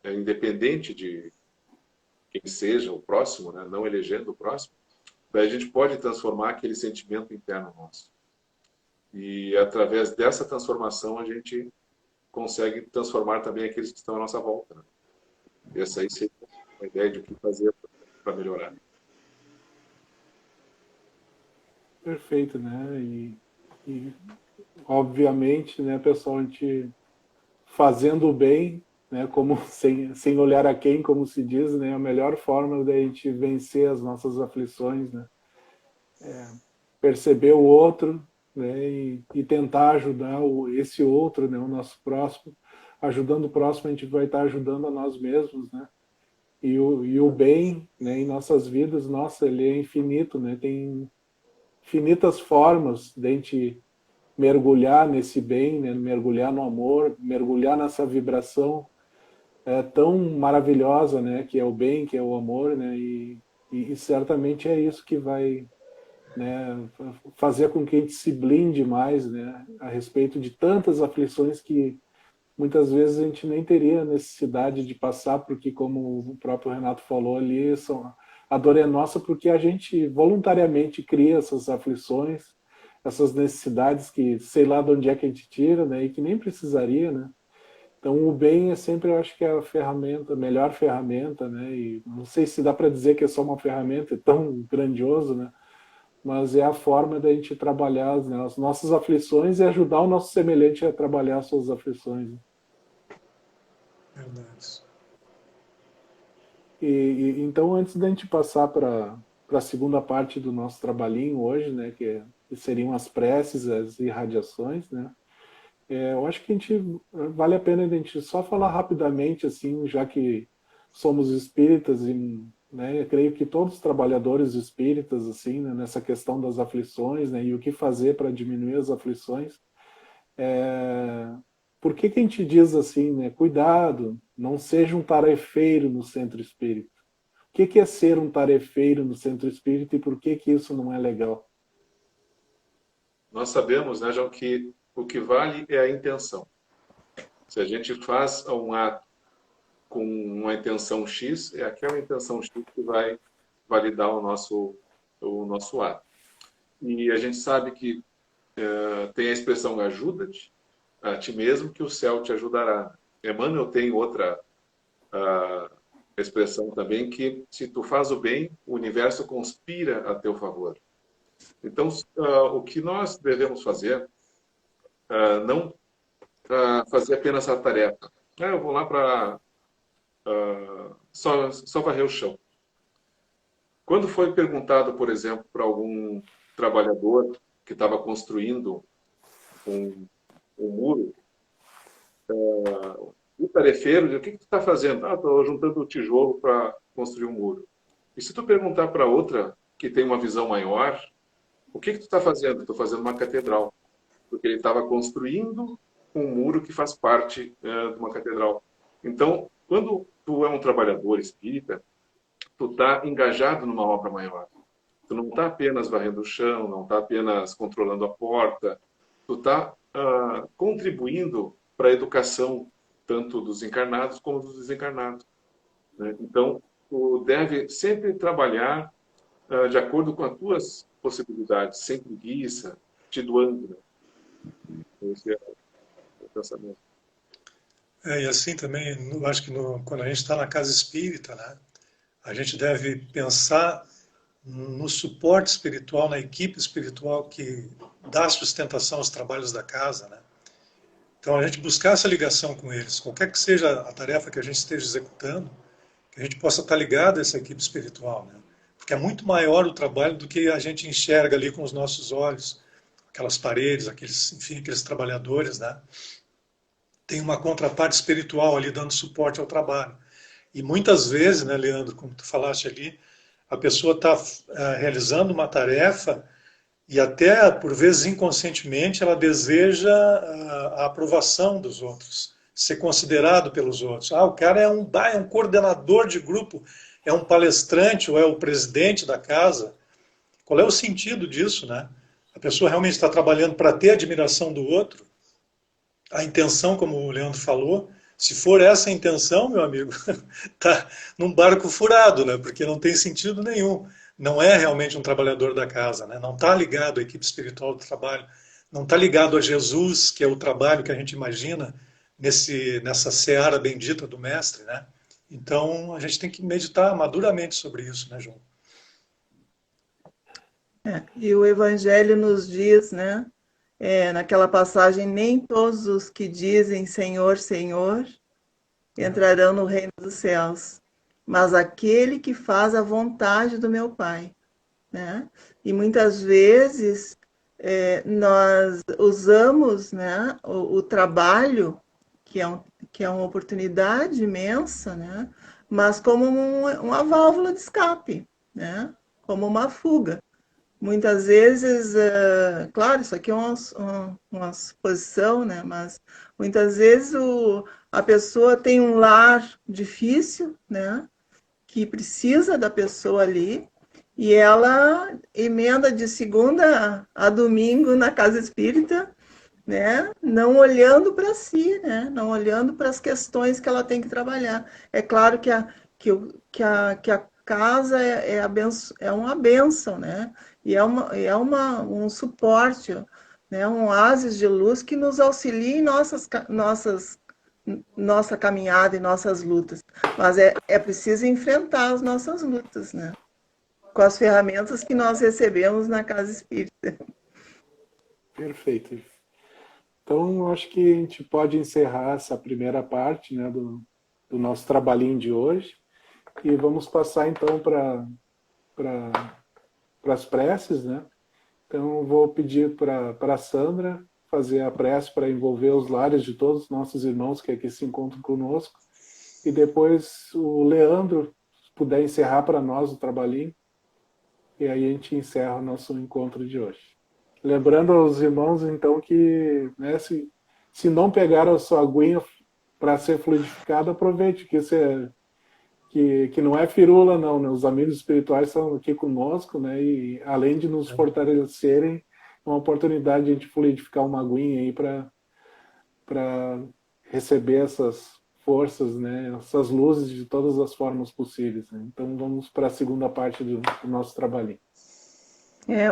independente de quem seja o próximo, né, não elegendo o próximo, daí a gente pode transformar aquele sentimento interno nosso. E através dessa transformação a gente consegue transformar também aqueles que estão à nossa volta, né? Essa aí seria uma ideia de o que fazer para melhorar. Perfeito, né? Obviamente, né, pessoal, a gente fazendo o bem, né, como sem olhar a quem, como se diz, né, a melhor forma da gente vencer as nossas aflições, né, perceber o outro, né, e tentar ajudar esse outro, né, o nosso próximo. Ajudando o próximo, a gente vai estar ajudando a nós mesmos, né? E o bem, né, em nossas vidas, nossa, ele é infinito, né? Tem infinitas formas de a gente mergulhar nesse bem, né? Mergulhar no amor, mergulhar nessa vibração tão maravilhosa, né? Que é o bem, que é o amor, né? E certamente é isso que vai, né, fazer com que a gente se blinde mais, né? A respeito de tantas aflições que muitas vezes a gente nem teria necessidade de passar, porque, como o próprio Renato falou ali, a dor é nossa porque a gente voluntariamente cria essas aflições, essas necessidades que sei lá de onde é que a gente tira, né, e que nem precisaria, né? Então o bem é sempre, eu acho que é a ferramenta, a melhor ferramenta, né? E não sei se dá para dizer que é só uma ferramenta, é tão grandioso, né? Mas é a forma da gente trabalhar, né, as nossas aflições e ajudar o nosso semelhante a trabalhar as suas aflições, né? Verdade. Então, antes da gente passar para a segunda parte do nosso trabalhinho hoje, né, que seriam as preces, as irradiações, né, eu acho que vale a pena a gente só falar rapidamente, assim, já que somos espíritas e, né, eu creio que todos os trabalhadores espíritas, assim, né, nessa questão das aflições, né, e o que fazer para diminuir as aflições. Por que a gente diz assim, né? Cuidado, não seja um tarefeiro no centro espírita. O que é ser um tarefeiro no centro espírita e por que isso não é legal? Nós sabemos, né, João, que o que vale é a intenção. Se a gente faz um ato com uma intenção X, é aquela intenção X que vai validar o nosso ato. E a gente sabe que tem a expressão ajuda-te a ti mesmo que o céu te ajudará. Emmanuel tem outra expressão também que se tu faz o bem, o universo conspira a teu favor. Então, o que nós devemos fazer, não fazer apenas a tarefa. Eu vou lá para só varrer o chão. Quando foi perguntado, por exemplo, para algum trabalhador que estava construindo um muro, o tarefeiro, o que tu está fazendo? Estou juntando tijolo para construir um muro. E se tu perguntar para outra que tem uma visão maior, o que tu está fazendo? Estou fazendo uma catedral. Porque ele estava construindo um muro que faz parte de uma catedral. Então, quando tu é um trabalhador espírita, tu está engajado numa obra maior. Tu não está apenas varrendo o chão, não está apenas controlando a porta, tu está contribuindo para a educação tanto dos encarnados como dos desencarnados, né? Então, tu deve sempre trabalhar de acordo com as tuas possibilidades, sem preguiça, te doando, né? Esse é o pensamento. E assim também, eu acho que quando a gente está na casa espírita, né, a gente deve pensar no suporte espiritual, na equipe espiritual que dá sustentação aos trabalhos da casa, né? Então, a gente buscar essa ligação com eles, qualquer que seja a tarefa que a gente esteja executando, que a gente possa estar ligado a essa equipe espiritual, né? Porque é muito maior o trabalho do que a gente enxerga ali com os nossos olhos, aquelas paredes, aqueles, enfim, aqueles trabalhadores, né? Tem uma contraparte espiritual ali dando suporte ao trabalho. E muitas vezes, né, Leandro, como tu falaste ali, a pessoa está realizando uma tarefa e até, por vezes, inconscientemente, ela deseja a aprovação dos outros, ser considerado pelos outros. Ah, o cara é um coordenador de grupo, é um palestrante ou é o presidente da casa. Qual é o sentido disso, né? A pessoa realmente está trabalhando para ter a admiração do outro? A intenção, como o Leandro falou, se for essa a intenção, meu amigo, tá num barco furado, né? Porque não tem sentido nenhum. Não é realmente um trabalhador da casa, né? Não está ligado à equipe espiritual do trabalho, não está ligado a Jesus, que é o trabalho que a gente imagina nessa seara bendita do Mestre, né? Então, a gente tem que meditar maduramente sobre isso, né, João? E o Evangelho nos diz, né? Naquela passagem, nem todos os que dizem Senhor, Senhor entrarão no reino dos céus, mas aquele que faz a vontade do meu Pai, né? E muitas vezes nós usamos, né, o trabalho, que é uma oportunidade imensa, né? Mas como uma válvula de escape, né? Como uma fuga. Muitas vezes, claro, isso aqui é uma suposição, né? Mas muitas vezes a pessoa tem um lar difícil, né? Que precisa da pessoa ali, e ela emenda de segunda a domingo na casa espírita, né? Não olhando para si, né? Não olhando para as questões que ela tem que trabalhar. É claro que a casa é uma bênção, né? E um suporte, né? Um oásis de luz que nos auxilia em nossa caminhada e nossas lutas. Mas é preciso enfrentar as nossas lutas, né? Com as ferramentas que nós recebemos na casa espírita. Perfeito. Então, acho que a gente pode encerrar essa primeira parte, né, do nosso trabalhinho de hoje e vamos passar então para as preces, né? Então, eu vou pedir para a Sandra fazer a prece para envolver os lares de todos os nossos irmãos que aqui se encontram conosco e depois o Leandro puder encerrar para nós o trabalhinho e aí a gente encerra o nosso encontro de hoje. Lembrando aos irmãos, então, que, né, se não pegaram a sua aguinha para ser fluidificada, aproveite, que não é firula, não, né? Os amigos espirituais estão aqui conosco, né? E além de nos fortalecerem, é uma oportunidade de a gente fluidificar uma aguinha aí para receber essas forças, né? Essas luzes de todas as formas possíveis. Né? Então vamos para a segunda parte do nosso trabalhinho.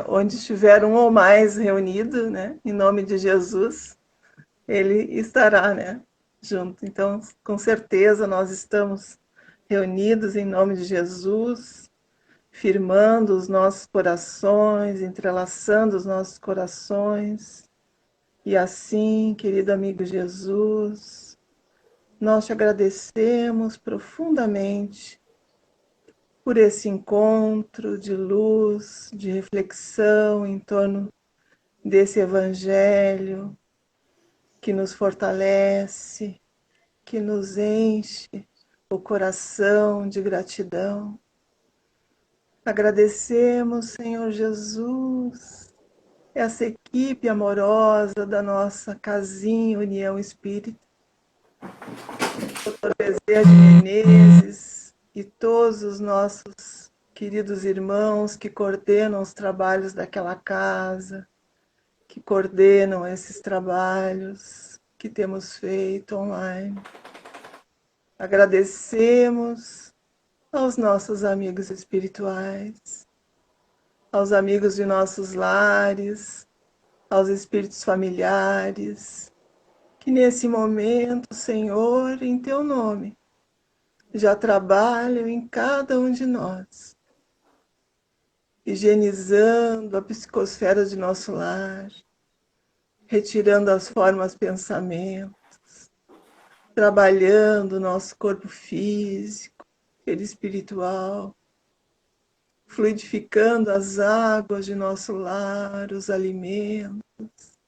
Onde estiver um ou mais reunido, né, em nome de Jesus, ele estará, né, junto. Então, com certeza, nós estamos reunidos em nome de Jesus, firmando os nossos corações, entrelaçando os nossos corações. E assim, querido amigo Jesus, nós te agradecemos profundamente por esse encontro de luz, de reflexão em torno desse Evangelho que nos fortalece, que nos enche o coração de gratidão. Agradecemos, Senhor Jesus, essa equipe amorosa da nossa casinha União Espírita, Dr. Bezerra de Menezes e todos os nossos queridos irmãos que coordenam os trabalhos daquela casa, que coordenam esses trabalhos que temos feito online. Agradecemos aos nossos amigos espirituais, aos amigos de nossos lares, aos espíritos familiares, que nesse momento, Senhor, em Teu nome, já trabalham em cada um de nós. higienizando a psicosfera de nosso lar, retirando as formas pensamentos, trabalhando o nosso corpo físico, espiritual, fluidificando as águas de nosso lar, os alimentos,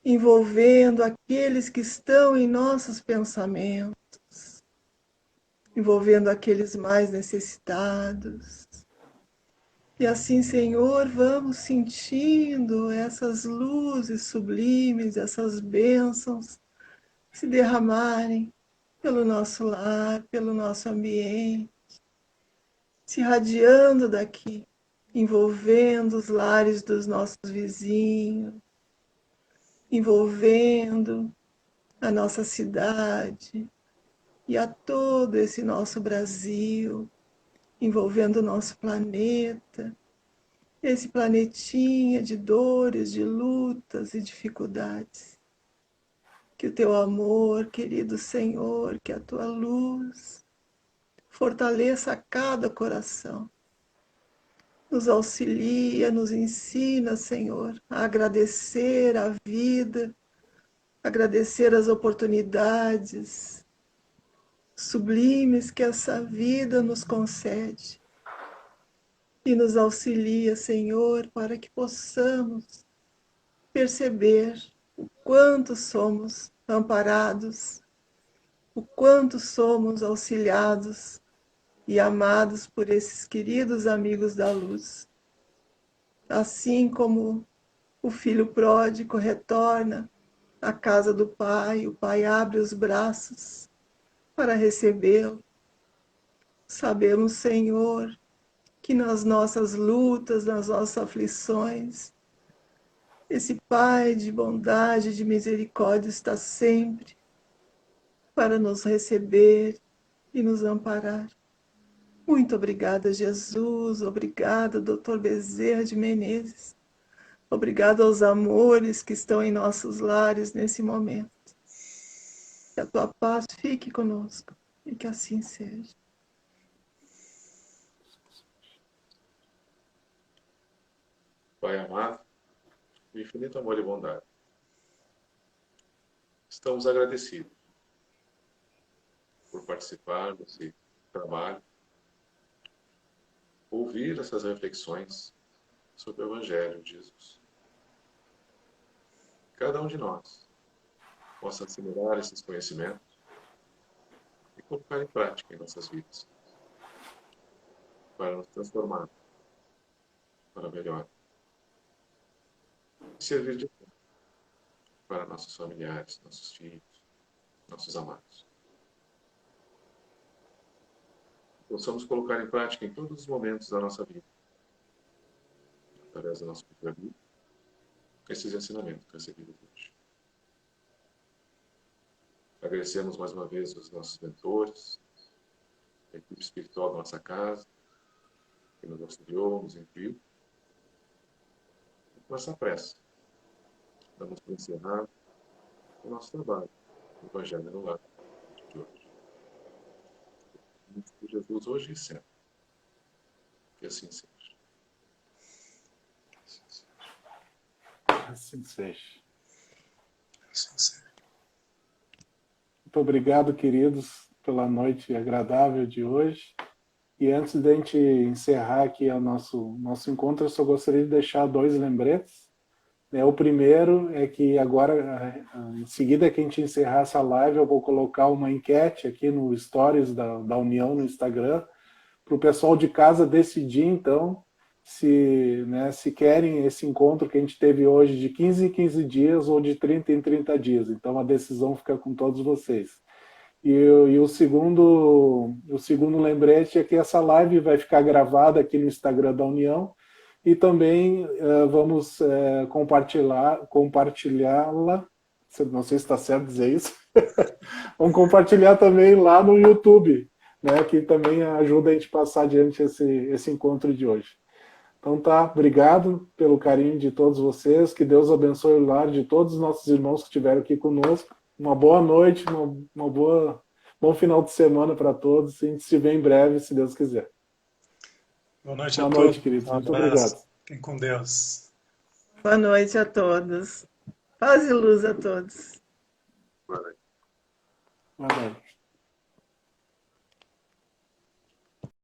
envolvendo aqueles que estão em nossos pensamentos, envolvendo aqueles mais necessitados. E assim, Senhor, vamos sentindo essas luzes sublimes, essas bênçãos se derramarem pelo nosso lar, pelo nosso ambiente, se irradiando daqui, envolvendo os lares dos nossos vizinhos, envolvendo a nossa cidade e a todo esse nosso Brasil, envolvendo o nosso planeta, esse planetinha de dores, de lutas e dificuldades. Que o teu amor, querido Senhor, que a tua luz fortaleça cada coração. Nos auxilia, nos ensina, Senhor, a agradecer a vida, agradecer as oportunidades sublimes que essa vida nos concede. E nos auxilia, Senhor, para que possamos perceber o quanto somos amparados, o quanto somos auxiliados e amados por esses queridos amigos da luz. Assim como o filho pródigo retorna à casa do pai, o pai abre os braços para recebê-lo. Sabemos, Senhor, que nas nossas lutas, nas nossas aflições, esse Pai de bondade, de misericórdia está sempre para nos receber e nos amparar. Muito obrigada, Jesus. Obrigada, Dr. Bezerra de Menezes. Obrigada aos amores que estão em nossos lares nesse momento. Que a tua paz fique conosco e que assim seja. Pai amado, de infinito amor e bondade, estamos agradecidos por participar desse trabalho, ouvir essas reflexões sobre o Evangelho de Jesus. Cada um de nós possa assimilar esses conhecimentos e colocar em prática em nossas vidas, para nos transformar para melhor e servir de exemplo para nossos familiares, nossos filhos, nossos amados. Possamos colocar em prática em todos os momentos da nossa vida, através da nossa própria vida, esses ensinamentos recebidos hoje. Agradecemos mais uma vez os nossos mentores, a equipe espiritual da nossa casa, que nos auxiliou, nos incluiu. E com essa prece, damos por encerrar o nosso trabalho, o Evangelho no Lar de hoje. Por Jesus hoje e sempre. Que assim seja. Assim seja. Assim seja. Muito obrigado, queridos, pela noite agradável de hoje. E antes de a gente encerrar aqui o nosso encontro, eu só gostaria de deixar 2 lembretes. O primeiro é que agora, em seguida que a gente encerrar essa live, eu vou colocar uma enquete aqui no Stories da União no Instagram, para o pessoal de casa decidir, então, se querem esse encontro que a gente teve hoje de 15 em 15 dias ou de 30 em 30 dias. Então, a decisão fica com todos vocês. E o segundo lembrete é que essa live vai ficar gravada aqui no Instagram da União e também vamos compartilhá-la, não sei se está certo dizer isso, vamos compartilhar também lá no YouTube, né, que também ajuda a gente a passar adiante esse encontro de hoje. Então tá, obrigado pelo carinho de todos vocês, que Deus abençoe o lar de todos os nossos irmãos que estiveram aqui conosco. Uma boa noite, bom final de semana para todos, e a gente se vê em breve, se Deus quiser. Boa noite Boa a noite, todos. queridos. Um Muito abraço. obrigado. Fiquem com Deus. Boa noite a todos. Paz e luz a todos. Boa noite. Boa noite.